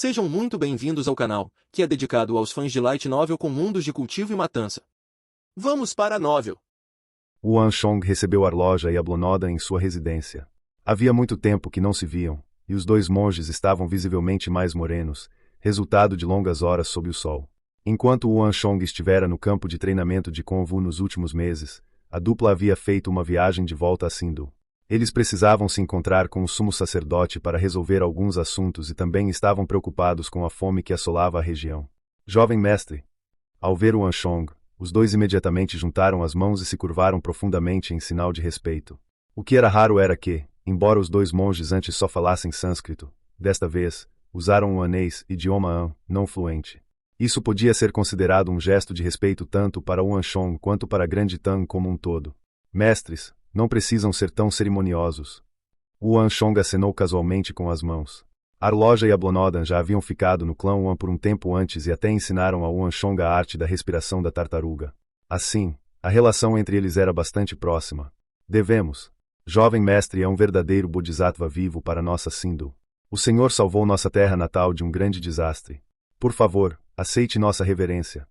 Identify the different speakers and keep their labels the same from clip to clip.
Speaker 1: Sejam muito bem-vindos ao canal, que é dedicado aos fãs de Light Novel com mundos de cultivo e matança. Vamos para a novel.
Speaker 2: Yuan Shong recebeu Arloja e Ablonoda em sua residência. Havia muito tempo que não se viam, e os dois monges estavam visivelmente mais morenos, resultado de longas horas sob o sol. Enquanto Yuan Shong estivera no campo de treinamento de Kung Fu nos últimos meses, a dupla havia feito uma viagem de volta a Sindu. Eles precisavam se encontrar com o sumo sacerdote para resolver alguns assuntos e também estavam preocupados com a fome que assolava a região. Jovem mestre. Ao ver Yuan Shong, os dois imediatamente juntaram as mãos e se curvaram profundamente em sinal de respeito. O que era raro era que, embora os dois monges antes só falassem sânscrito, desta vez, usaram o anês, idioma Han, não fluente. Isso podia ser considerado um gesto de respeito tanto para Yuan Shong quanto para a Grande Tang como um todo. Mestres, não precisam ser tão cerimoniosos. Yuan Shong acenou casualmente com as mãos. Arloja e Ablonodan já haviam ficado no clã Yuan por um tempo antes e até ensinaram a Yuan Shong a arte da respiração da tartaruga. Assim, a relação entre eles era bastante próxima. Devemos. Jovem mestre é um verdadeiro bodhisattva vivo para nossa Sindu. O Senhor salvou nossa terra natal de um grande desastre. Por favor, aceite nossa reverência.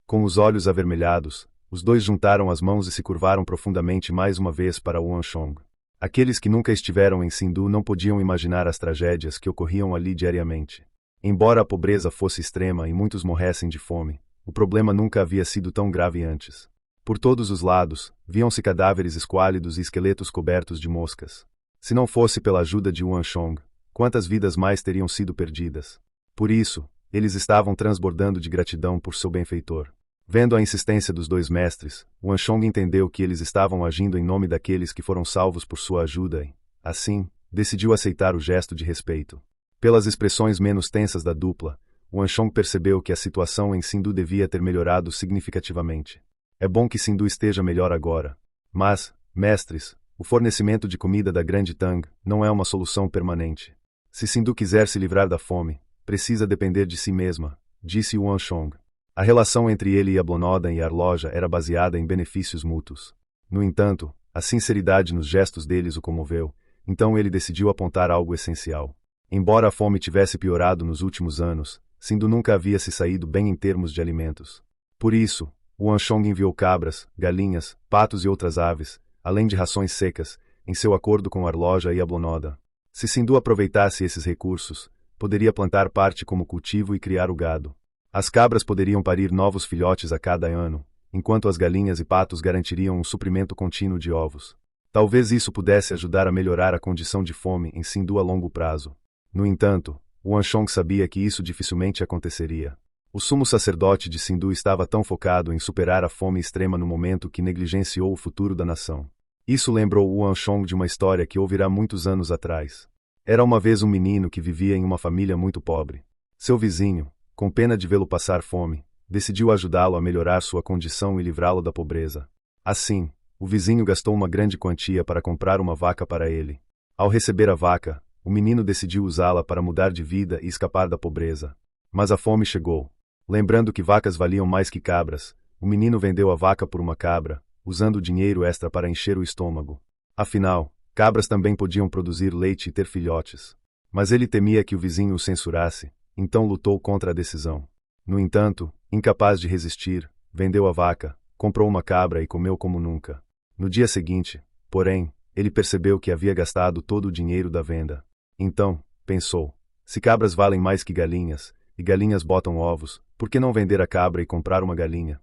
Speaker 2: Com os olhos avermelhados, os dois juntaram as mãos e se curvaram profundamente mais uma vez para Yuan Shong. Aqueles que nunca estiveram em Sindu não podiam imaginar as tragédias que ocorriam ali diariamente. Embora a pobreza fosse extrema e muitos morressem de fome, o problema nunca havia sido tão grave antes. Por todos os lados, viam-se cadáveres esquálidos e esqueletos cobertos de moscas. Se não fosse pela ajuda de Yuan Shong, quantas vidas mais teriam sido perdidas? Por isso, eles estavam transbordando de gratidão por seu benfeitor. Vendo a insistência dos dois mestres, Yuan Shong entendeu que eles estavam agindo em nome daqueles que foram salvos por sua ajuda e, assim, decidiu aceitar o gesto de respeito. Pelas expressões menos tensas da dupla, Yuan Shong percebeu que a situação em Sindu devia ter melhorado significativamente. É bom que Sindu esteja melhor agora. Mas, mestres, o fornecimento de comida da Grande Tang não é uma solução permanente. Se Sindu quiser se livrar da fome, precisa depender de si mesma, disse Yuan Shong. A relação entre ele e Ablonodan e Arloja era baseada em benefícios mútuos. No entanto, a sinceridade nos gestos deles o comoveu, então ele decidiu apontar algo essencial. Embora a fome tivesse piorado nos últimos anos, Sindu nunca havia se saído bem em termos de alimentos. Por isso, Yuan Shong enviou cabras, galinhas, patos e outras aves, além de rações secas, em seu acordo com Arloja e Ablonodan. Se Sindu aproveitasse esses recursos, poderia plantar parte como cultivo e criar o gado. As cabras poderiam parir novos filhotes a cada ano, enquanto as galinhas e patos garantiriam um suprimento contínuo de ovos. Talvez isso pudesse ajudar a melhorar a condição de fome em Sindu a longo prazo. No entanto, Yuan Shong sabia que isso dificilmente aconteceria. O sumo sacerdote de Sindu estava tão focado em superar a fome extrema no momento que negligenciou o futuro da nação. Isso lembrou Yuan Shong de uma história que ouvirá muitos anos atrás. Era uma vez um menino que vivia em uma família muito pobre. Seu vizinho, com pena de vê-lo passar fome, decidiu ajudá-lo a melhorar sua condição e livrá-lo da pobreza. Assim, o vizinho gastou uma grande quantia para comprar uma vaca para ele. Ao receber a vaca, o menino decidiu usá-la para mudar de vida e escapar da pobreza. Mas a fome chegou. Lembrando que vacas valiam mais que cabras, o menino vendeu a vaca por uma cabra, usando o dinheiro extra para encher o estômago. Afinal, cabras também podiam produzir leite e ter filhotes. Mas ele temia que o vizinho o censurasse, então lutou contra a decisão. No entanto, incapaz de resistir, vendeu a vaca, comprou uma cabra e comeu como nunca. No dia seguinte, porém, ele percebeu que havia gastado todo o dinheiro da venda. Então, pensou, se cabras valem mais que galinhas, e galinhas botam ovos, por que não vender a cabra e comprar uma galinha?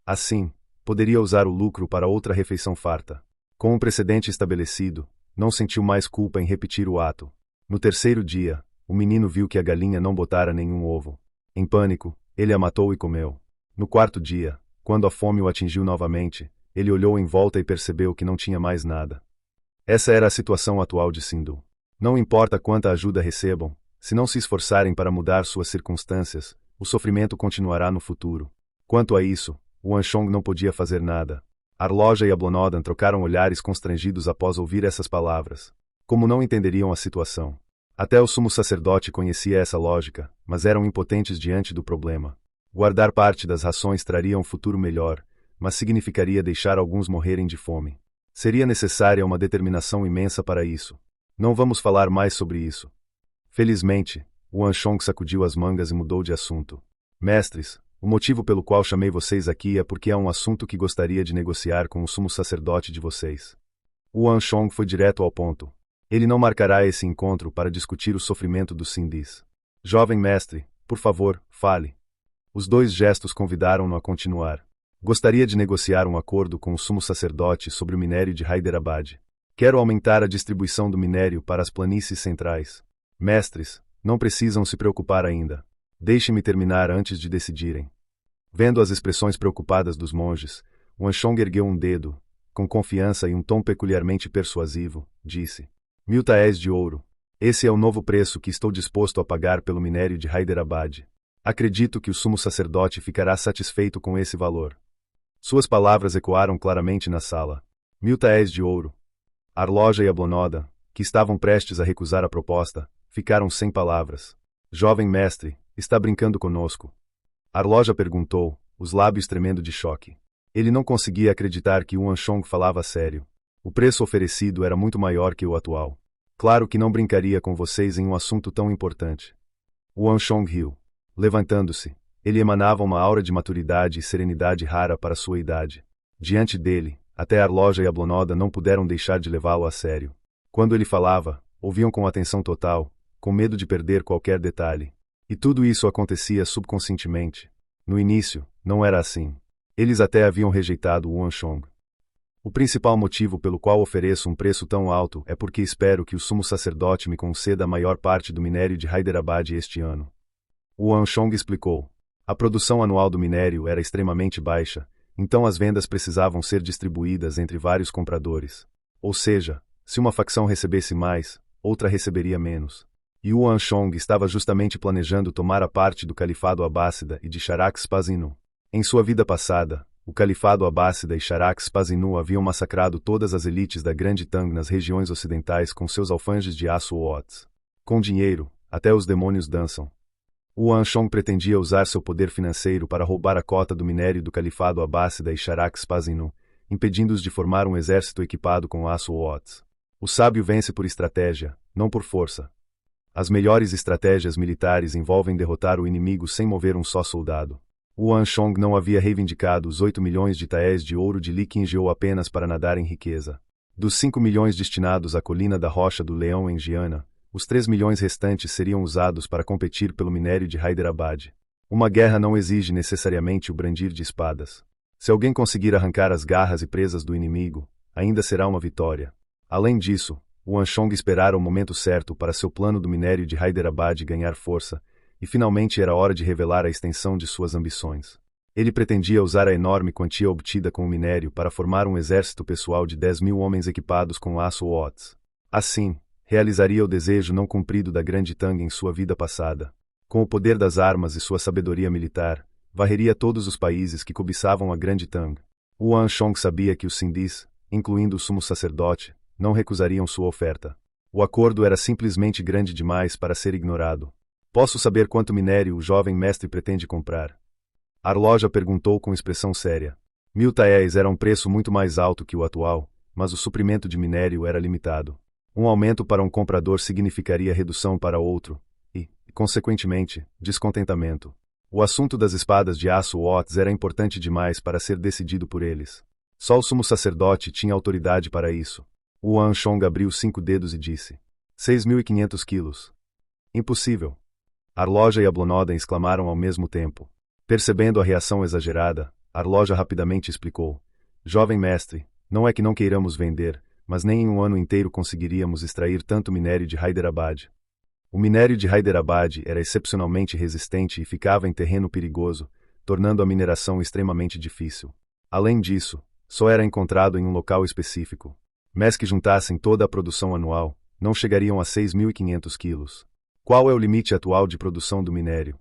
Speaker 2: Assim, poderia usar o lucro para outra refeição farta. Com um precedente estabelecido, não sentiu mais culpa em repetir o ato. No terceiro dia, o menino viu que a galinha não botara nenhum ovo. Em pânico, ele a matou e comeu. No quarto dia, quando a fome o atingiu novamente, ele olhou em volta e percebeu que não tinha mais nada. Essa era a situação atual de Sindu. Não importa quanta ajuda recebam, se não se esforçarem para mudar suas circunstâncias, o sofrimento continuará no futuro. Quanto a isso, Yuan Shong não podia fazer nada. Arloja e Ablonodan trocaram olhares constrangidos após ouvir essas palavras. Como não entenderiam a situação? Até o sumo sacerdote conhecia essa lógica, mas eram impotentes diante do problema. Guardar parte das rações traria um futuro melhor, mas significaria deixar alguns morrerem de fome. Seria necessária uma determinação imensa para isso. Não vamos falar mais sobre isso. Felizmente, Yuan Shong sacudiu as mangas e mudou de assunto. Mestres, o motivo pelo qual chamei vocês aqui é porque há um assunto que gostaria de negociar com o sumo sacerdote de vocês. Yuan Shong foi direto ao ponto. Ele não marcará esse encontro para discutir o sofrimento dos Sindis. Jovem mestre, por favor, fale. Os dois gestos convidaram-no a continuar. Gostaria de negociar um acordo com o sumo sacerdote sobre o minério de Hyderabad. Quero aumentar a distribuição do minério para as planícies centrais. Mestres, não precisam se preocupar ainda. Deixe-me terminar antes de decidirem. Vendo as expressões preocupadas dos monges, Yuan Shong ergueu um dedo, com confiança e um tom peculiarmente persuasivo, disse: 1000 taéis de ouro. Esse é o novo preço que estou disposto a pagar pelo minério de Hyderabad. Acredito que o sumo sacerdote ficará satisfeito com esse valor. Suas palavras ecoaram claramente na sala. 1000 taéis de ouro. Arloja e Ablonoda, que estavam prestes a recusar a proposta, ficaram sem palavras. Jovem mestre, está brincando conosco? Arloja perguntou, os lábios tremendo de choque. Ele não conseguia acreditar que Yuan Shong falava sério. O preço oferecido era muito maior que o atual. Claro que não brincaria com vocês em um assunto tão importante. Yuan Shong riu. Levantando-se, ele emanava uma aura de maturidade e serenidade rara para sua idade. Diante dele, até Arloja e Ablonoda não puderam deixar de levá-lo a sério. Quando ele falava, ouviam com atenção total, com medo de perder qualquer detalhe. E tudo isso acontecia subconscientemente. No início, não era assim. Eles até haviam rejeitado Yuan Shong. O principal motivo pelo qual ofereço um preço tão alto é porque espero que o sumo sacerdote me conceda a maior parte do minério de Hyderabad este ano. Yuan Shong explicou. A produção anual do minério era extremamente baixa, então as vendas precisavam ser distribuídas entre vários compradores. Ou seja, se uma facção recebesse mais, outra receberia menos. Yuan Shong estava justamente planejando tomar a parte do Califado Abássida e de Charax-Spasinu. Em sua vida passada, o Califado Abássida e Charax-Spasinu haviam massacrado todas as elites da Grande Tang nas regiões ocidentais com seus alfanjes de aço ou ots. Com dinheiro, até os demônios dançam. Yuan Shong pretendia usar seu poder financeiro para roubar a cota do minério do Califado Abássida e Charax-Spasinu, impedindo-os de formar um exército equipado com aço ou ots. O sábio vence por estratégia, não por força. As melhores estratégias militares envolvem derrotar o inimigo sem mover um só soldado. Yuan Shong não havia reivindicado os 8 milhões de taéis de ouro de Li Qingzhou apenas para nadar em riqueza. Dos 5 milhões destinados à colina da Rocha do Leão em Giana, os 3 milhões restantes seriam usados para competir pelo minério de Hyderabad. Uma guerra não exige necessariamente o brandir de espadas. Se alguém conseguir arrancar as garras e presas do inimigo, ainda será uma vitória. Além disso, Yuan Shong esperara o momento certo para seu plano do minério de Hyderabad ganhar força, e finalmente era hora de revelar a extensão de suas ambições. Ele pretendia usar a enorme quantia obtida com o minério para formar um exército pessoal de 10.000 homens equipados com aço ou ots. Assim, realizaria o desejo não cumprido da Grande Tang em sua vida passada. Com o poder das armas e sua sabedoria militar, varreria todos os países que cobiçavam a Grande Tang. Yuan Shong sabia que os Sindis, incluindo o sumo sacerdote, não recusariam sua oferta. O acordo era simplesmente grande demais para ser ignorado. Posso saber quanto minério o jovem mestre pretende comprar? Arloja perguntou com expressão séria. 1000 taéis era um preço muito mais alto que o atual, mas o suprimento de minério era limitado. Um aumento para um comprador significaria redução para outro, e, consequentemente, descontentamento. O assunto das espadas de aço Ots era importante demais para ser decidido por eles. Só o sumo sacerdote tinha autoridade para isso. Yuan Shong abriu 5 dedos e disse: 6.500 quilos. Impossível. Arloja e Ablonoda exclamaram ao mesmo tempo. Percebendo a reação exagerada, Arloja rapidamente explicou: Jovem mestre, não é que não queiramos vender, mas nem em um ano inteiro conseguiríamos extrair tanto minério de Hyderabad. O minério de Hyderabad era excepcionalmente resistente e ficava em terreno perigoso, tornando a mineração extremamente difícil. Além disso, só era encontrado em um local específico. Mas que juntassem toda a produção anual, não chegariam a 6.500 quilos. Qual é o limite atual de produção do minério?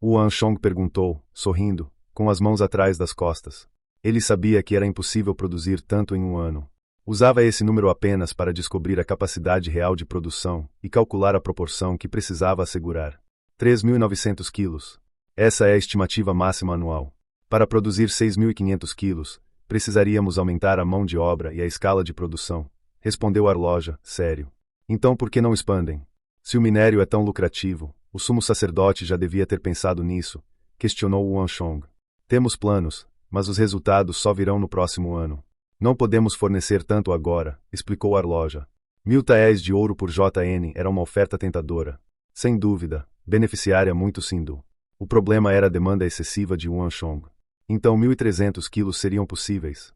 Speaker 2: Yuan Shong perguntou, sorrindo, com as mãos atrás das costas. Ele sabia que era impossível produzir tanto em um ano. Usava esse número apenas para descobrir a capacidade real de produção e calcular a proporção que precisava assegurar. 3.900 quilos. Essa é a estimativa máxima anual. Para produzir 6.500 quilos, precisaríamos aumentar a mão de obra e a escala de produção, respondeu Arloja, sério. Então por que não expandem? Se o minério é tão lucrativo, O sumo sacerdote já devia ter pensado nisso, questionou Yuan Shong. Temos planos, mas os resultados só virão no próximo ano. Não podemos fornecer tanto agora, explicou Arloja. 1000 taéis de ouro por JN era uma oferta tentadora. Sem dúvida, beneficiaria muito Sindu. O problema era a demanda excessiva de Yuan Shong. Então 1.300 quilos seriam possíveis.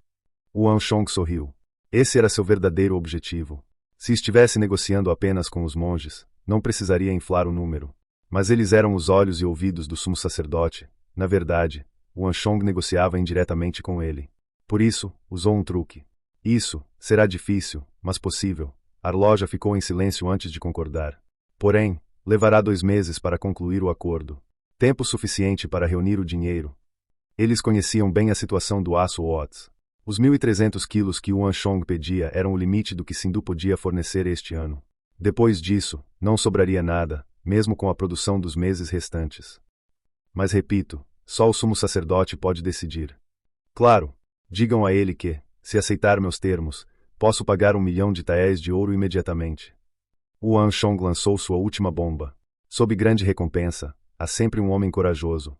Speaker 2: Yuan Shong sorriu. Esse era seu verdadeiro objetivo. Se estivesse negociando apenas com os monges, não precisaria inflar o número. Mas eles eram os olhos e ouvidos do sumo sacerdote. Na verdade, Yuan Shong negociava indiretamente com ele. Por isso, usou um truque. Isso será difícil, mas possível. Arloja ficou em silêncio antes de concordar. Porém, levará 2 meses para concluir o acordo. Tempo suficiente para reunir o dinheiro. Eles conheciam bem a situação do aço Watts. Os 1.300 quilos que Yuan Shong pedia eram o limite do que Sindu podia fornecer este ano. Depois disso, não sobraria nada, mesmo com a produção dos meses restantes. Mas repito, só o sumo sacerdote pode decidir. Claro, digam a ele que, se aceitar meus termos, posso pagar 1 milhão de taéis de ouro imediatamente. Yuan Shong lançou sua última bomba. Sob grande recompensa, há sempre um homem corajoso.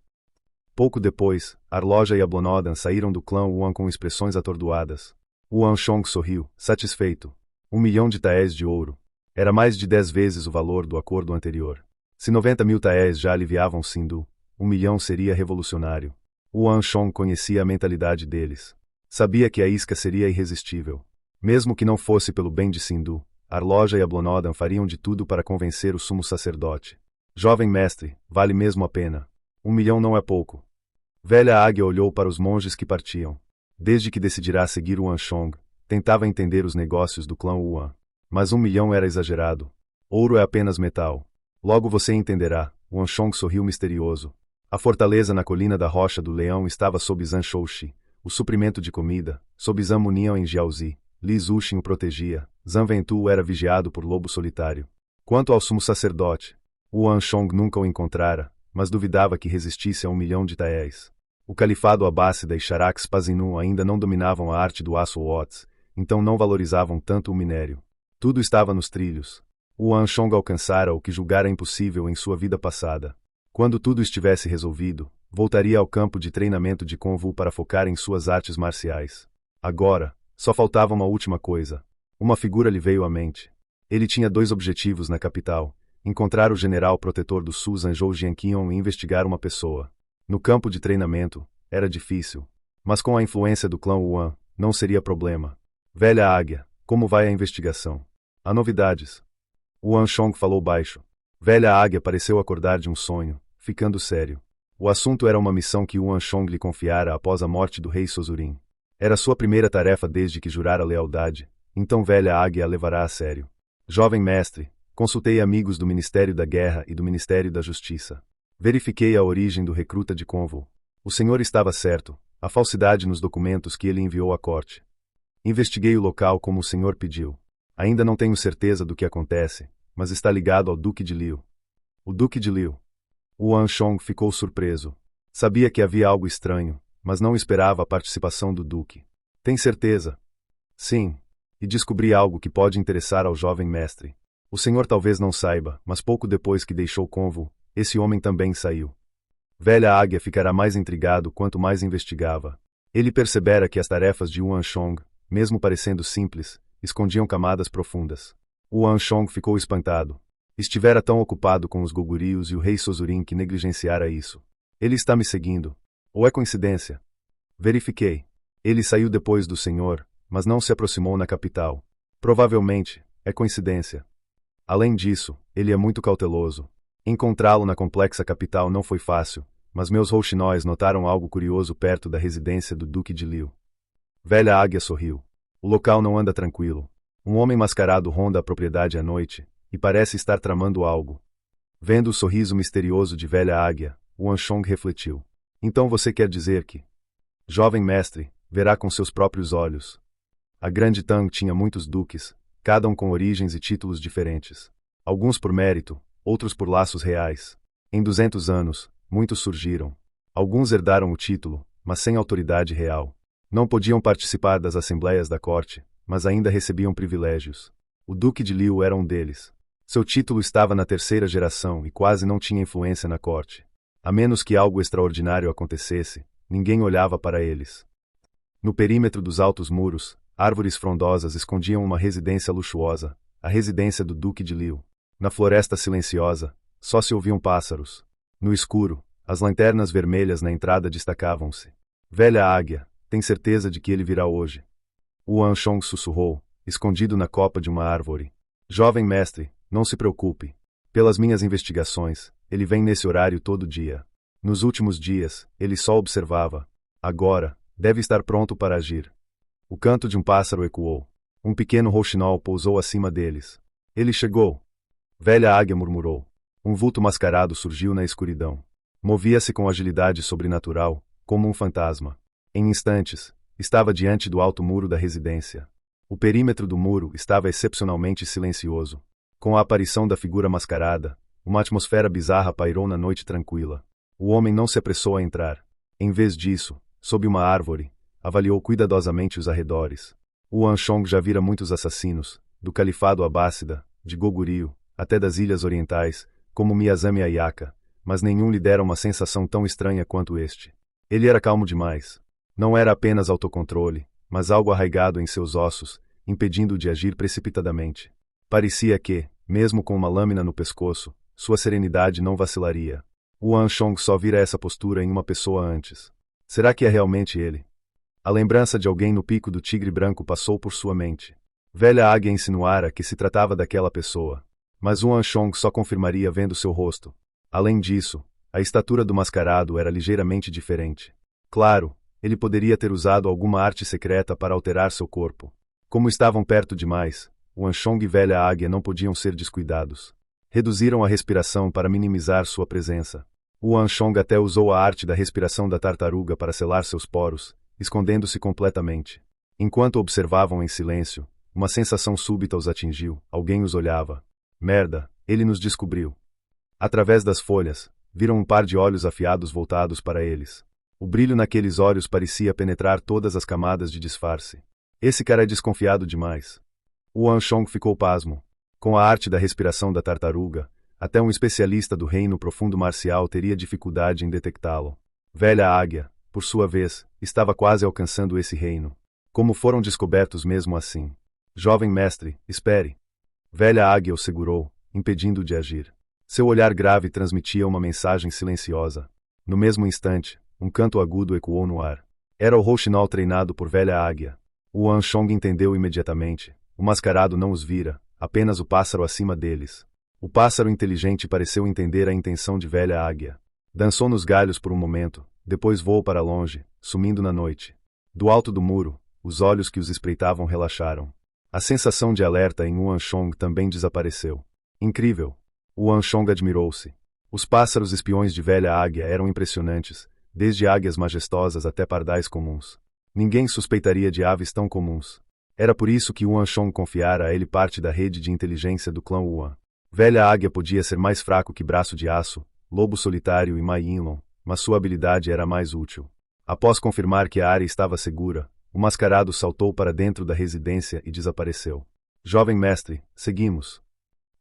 Speaker 2: Pouco depois, Arloja e Ablonodan saíram do clã Yuan com expressões atordoadas. Yuan Shong sorriu, satisfeito. 1 milhão de taéis de ouro. Era mais de 10 vezes o valor do acordo anterior. Se 90.000 taéis já aliviavam Sindu, 1 milhão seria revolucionário. Yuan Shong conhecia a mentalidade deles. Sabia que a isca seria irresistível. Mesmo que não fosse pelo bem de Sindu, Arloja e Ablonodan fariam de tudo para convencer o sumo sacerdote. Jovem mestre, vale mesmo a pena. 1 milhão não é pouco. Velha Águia olhou para os monges que partiam. Desde que decidirá seguir Yuan Shong, tentava entender os negócios do clã Yuan. Mas 1 milhão era exagerado. Ouro é apenas metal. Logo você entenderá. Yuan Shong sorriu misterioso. A fortaleza na colina da Rocha do Leão estava sob Zhang Shouxi. O suprimento de comida, sob Zhang Munian em Jiaozi. Li Zuxin o protegia. Zhang Wentu era vigiado por lobo solitário. Quanto ao sumo sacerdote, Yuan Shong nunca o encontrara, mas duvidava que resistisse a 1 milhão de taéis. O califado Abássida e Sharak Spazinu ainda não dominavam a arte do aço Watts, então não valorizavam tanto o minério. Tudo estava nos trilhos. Yuan Shong alcançara o que julgara impossível em sua vida passada. Quando tudo estivesse resolvido, voltaria ao campo de treinamento de Kung Fu para focar em suas artes marciais. Agora, só faltava uma última coisa. Uma figura lhe veio à mente. Ele tinha 2 objetivos na capital: encontrar o general protetor do Sul Zanzhou Jianqion e investigar uma pessoa. No campo de treinamento, era difícil. Mas com a influência do clã Yuan, não seria problema. Velha Águia, como vai a investigação? Há novidades. Yuan Shong falou baixo. Velha Águia pareceu acordar de um sonho, ficando sério. O assunto era uma missão que Yuan Shong lhe confiara após a morte do rei Sozurin. Era sua primeira tarefa desde que jurara lealdade, então Velha Águia a levará a sério. Jovem mestre, consultei amigos do Ministério da Guerra e do Ministério da Justiça. Verifiquei a origem do recruta de Convo. O senhor estava certo, a falsidade nos documentos que ele enviou à corte. Investiguei o local como o senhor pediu. Ainda não tenho certeza do que acontece, mas está ligado ao Duque de Liu. O Duque de Liu. Yuan Shong ficou surpreso. Sabia que havia algo estranho, mas não esperava a participação do Duque. Tem certeza? Sim. E descobri algo que pode interessar ao jovem mestre. O senhor talvez não saiba, mas pouco depois que deixou Convo, esse homem também saiu. Velha Águia ficará mais intrigado quanto mais investigava. Ele percebera que as tarefas de Yuan Shong, mesmo parecendo simples, escondiam camadas profundas. Yuan Shong ficou espantado. Estivera tão ocupado com os gogurios e o rei Sozurin que negligenciara isso. Ele está me seguindo. Ou é coincidência? Verifiquei. Ele saiu depois do senhor, mas não se aproximou na capital. Provavelmente, é coincidência. Além disso, ele é muito cauteloso. Encontrá-lo na complexa capital não foi fácil, mas meus rouxinóis notaram algo curioso perto da residência do Duque de Liu. Velha Águia sorriu. O local não anda tranquilo. Um homem mascarado ronda a propriedade à noite, e parece estar tramando algo. Vendo o sorriso misterioso de Velha Águia, Yuan Shong refletiu. Então você quer dizer que... Jovem mestre, verá com seus próprios olhos. A Grande Tang tinha muitos duques, cada um com origens e títulos diferentes. Alguns por mérito, outros por laços reais. Em 200 anos, muitos surgiram. Alguns herdaram o título, mas sem autoridade real. Não podiam participar das assembleias da corte, mas ainda recebiam privilégios. O Duque de Liu era um deles. Seu título estava na terceira geração e quase não tinha influência na corte. A menos que algo extraordinário acontecesse, ninguém olhava para eles. No perímetro dos altos muros, árvores frondosas escondiam uma residência luxuosa, a residência do Duque de Liu. Na floresta silenciosa, só se ouviam pássaros. No escuro, as lanternas vermelhas na entrada destacavam-se. Velha águia, tem certeza de que ele virá hoje? Yuan Shong sussurrou, escondido na copa de uma árvore. Jovem mestre, não se preocupe. Pelas minhas investigações, ele vem nesse horário todo dia. Nos últimos dias, ele só observava. Agora, deve estar pronto para agir. O canto de um pássaro ecoou. Um pequeno rouxinol pousou acima deles. Ele chegou. Velha águia murmurou. Um vulto mascarado surgiu na escuridão. Movia-se com agilidade sobrenatural, como um fantasma. Em instantes, estava diante do alto muro da residência. O perímetro do muro estava excepcionalmente silencioso. Com a aparição da figura mascarada, uma atmosfera bizarra pairou na noite tranquila. O homem não se apressou a entrar. Em vez disso, sob uma árvore, avaliou cuidadosamente os arredores. Yuan Shong já vira muitos assassinos, do califado abássida, de Goguryeo, até das ilhas orientais, como Miyazami Ayaka, mas nenhum lhe dera uma sensação tão estranha quanto este. Ele era calmo demais. Não era apenas autocontrole, mas algo arraigado em seus ossos, impedindo-o de agir precipitadamente. Parecia que, mesmo com uma lâmina no pescoço, sua serenidade não vacilaria. Yuan Shong só vira essa postura em uma pessoa antes. Será que é realmente ele? A lembrança de alguém no pico do tigre branco passou por sua mente. Velha águia insinuara que se tratava daquela pessoa. Mas Yuan Shong só confirmaria vendo seu rosto. Além disso, a estatura do mascarado era ligeiramente diferente. Claro, ele poderia ter usado alguma arte secreta para alterar seu corpo. Como estavam perto demais, Yuan Shong e Velha Águia não podiam ser descuidados. Reduziram a respiração para minimizar sua presença. Yuan Shong até usou a arte da respiração da tartaruga para selar seus poros, escondendo-se completamente. Enquanto observavam em silêncio, uma sensação súbita os atingiu, alguém os olhava. Merda, ele nos descobriu. Através das folhas, viram um par de olhos afiados voltados para eles. O brilho naqueles olhos parecia penetrar todas as camadas de disfarce. Esse cara é desconfiado demais. Yuan Shong ficou pasmo. Com a arte da respiração da tartaruga, até um especialista do reino profundo marcial teria dificuldade em detectá-lo. Velha águia, por sua vez, estava quase alcançando esse reino. Como foram descobertos mesmo assim? Jovem mestre, espere. Velha águia o segurou, impedindo-o de agir. Seu olhar grave transmitia uma mensagem silenciosa. No mesmo instante, um canto agudo ecoou no ar. Era o rouxinol treinado por Velha Águia. Yuan Shong entendeu imediatamente. O mascarado não os vira, apenas o pássaro acima deles. O pássaro inteligente pareceu entender a intenção de Velha Águia. Dançou nos galhos por um momento, depois voou para longe, sumindo na noite. Do alto do muro, os olhos que os espreitavam relaxaram. A sensação de alerta em Yuan Shong também desapareceu. Incrível! Yuan Shong admirou-se. Os pássaros espiões de Velha Águia eram impressionantes, desde águias majestosas até pardais comuns. Ninguém suspeitaria de aves tão comuns. Era por isso que Yuan Shong confiara a ele parte da rede de inteligência do clã Yuan. Velha Águia podia ser mais fraco que Braço de Aço, Lobo Solitário e Mai Yinlong, mas sua habilidade era mais útil. Após confirmar que a área estava segura, o mascarado saltou para dentro da residência e desapareceu. Jovem mestre, seguimos.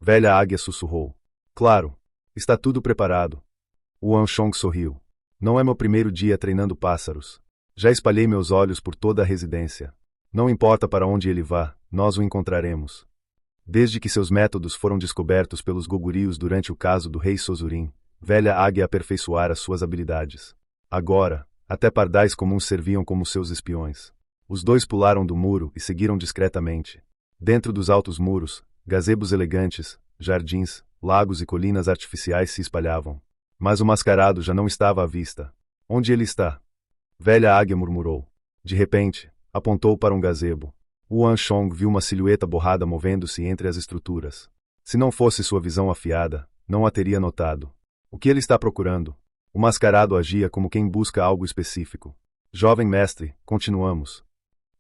Speaker 2: Velha Águia sussurrou. Claro. Está tudo preparado. Yuan Shong sorriu. Não é meu primeiro dia treinando pássaros. Já espalhei meus olhos por toda a residência. Não importa para onde ele vá, nós o encontraremos. Desde que seus métodos foram descobertos pelos Goguryos durante o caso do rei Sozurin, Velha Águia aperfeiçoara suas habilidades. Agora, até pardais comuns serviam como seus espiões. Os dois pularam do muro e seguiram discretamente. Dentro dos altos muros, gazebos elegantes, jardins, lagos e colinas artificiais se espalhavam. Mas o mascarado já não estava à vista. Onde ele está? Velha Águia murmurou. De repente, apontou para um gazebo. Yuan Shong viu uma silhueta borrada movendo-se entre as estruturas. Se não fosse sua visão afiada, não a teria notado. O que ele está procurando? O mascarado agia como quem busca algo específico. Jovem mestre, continuamos.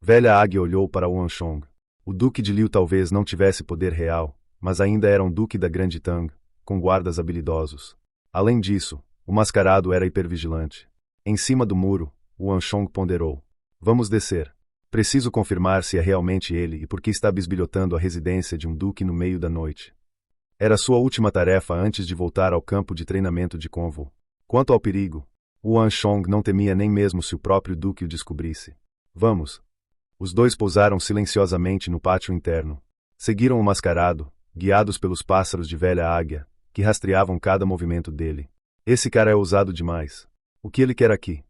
Speaker 2: Velha Águia olhou para Yuan Shong. O Duque de Liu talvez não tivesse poder real, mas ainda era um duque da Grande Tang, com guardas habilidosos. Além disso, o mascarado era hipervigilante. Em cima do muro, Yuan Shong ponderou. Vamos descer. Preciso confirmar se é realmente ele e por que está bisbilhotando a residência de um duque no meio da noite. Era sua última tarefa antes de voltar ao campo de treinamento de Convo. Quanto ao perigo, Yuan Shong não temia nem mesmo se o próprio duque o descobrisse. Vamos. Os dois pousaram silenciosamente no pátio interno. Seguiram o mascarado, guiados pelos pássaros de velha águia, que rastreavam cada movimento dele. Esse cara é ousado demais. O que ele quer aqui?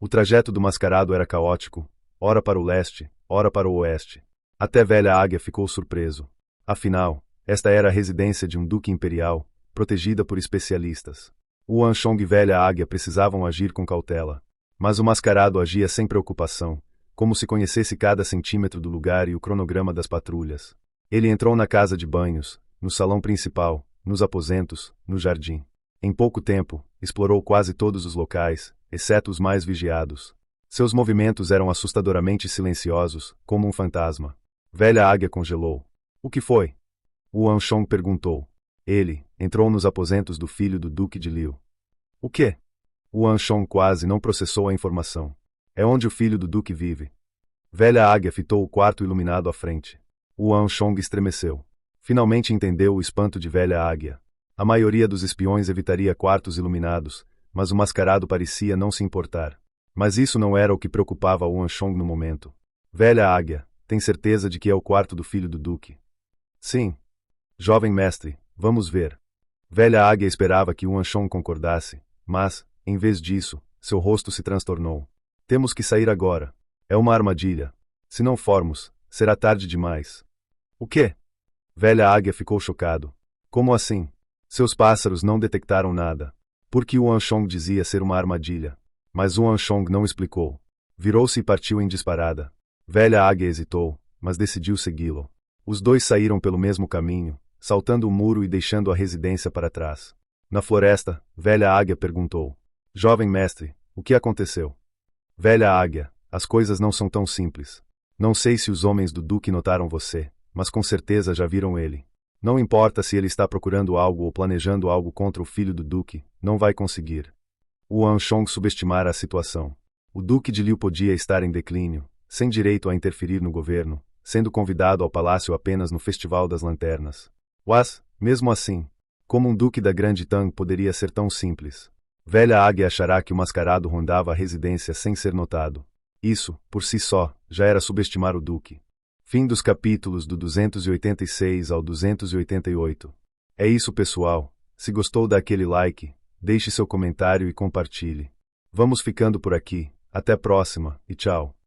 Speaker 2: O trajeto do mascarado era caótico, ora para o leste, ora para o oeste. Até velha águia ficou surpreso. Afinal, esta era a residência de um duque imperial, protegida por especialistas. Yuan Shong e velha águia precisavam agir com cautela. Mas o mascarado agia sem preocupação, como se conhecesse cada centímetro do lugar e o cronograma das patrulhas. Ele entrou na casa de banhos, no salão principal, nos aposentos, no jardim. Em pouco tempo, explorou quase todos os locais, exceto os mais vigiados. Seus movimentos eram assustadoramente silenciosos, como um fantasma. Velha águia congelou. O que foi? Yuan Shong perguntou. Ele entrou nos aposentos do filho do Duque de Liu. O quê? Yuan Shong quase não processou a informação. É onde o filho do Duque vive. Velha águia fitou o quarto iluminado à frente. Yuan Shong estremeceu. Finalmente entendeu o espanto de velha águia. A maioria dos espiões evitaria quartos iluminados, mas o mascarado parecia não se importar. Mas isso não era o que preocupava Yuan Shong no momento. Velha águia, tem certeza de que é o quarto do filho do Duque? Sim. Jovem mestre, vamos ver. Velha águia esperava que Yuan Shong concordasse, mas, em vez disso, seu rosto se transtornou. Temos que sair agora. É uma armadilha. Se não formos, será tarde demais. O quê? Velha águia ficou chocado. Como assim? Seus pássaros não detectaram nada. Por que Yuan Shong dizia ser uma armadilha? Mas Yuan Shong não explicou. Virou-se e partiu em disparada. Velha águia hesitou, mas decidiu segui-lo. Os dois saíram pelo mesmo caminho, saltando o muro e deixando a residência para trás. Na floresta, velha águia perguntou. Jovem mestre, o que aconteceu? Velha águia, as coisas não são tão simples. Não sei se os homens do Duque notaram você, mas com certeza já viram ele. Não importa se ele está procurando algo ou planejando algo contra o filho do Duque, não vai conseguir. Yuan Shong subestimara a situação. O Duque de Liu podia estar em declínio, sem direito a interferir no governo, sendo convidado ao palácio apenas no Festival das Lanternas. Mas, mesmo assim, como um duque da Grande Tang poderia ser tão simples? Velha águia achará que o mascarado rondava a residência sem ser notado. Isso, por si só, já era subestimar o duque. Fim dos capítulos do 286 ao 288. É isso, pessoal. Se gostou, dá aquele like, deixe seu comentário e compartilhe. Vamos ficando por aqui. Até a próxima, e tchau.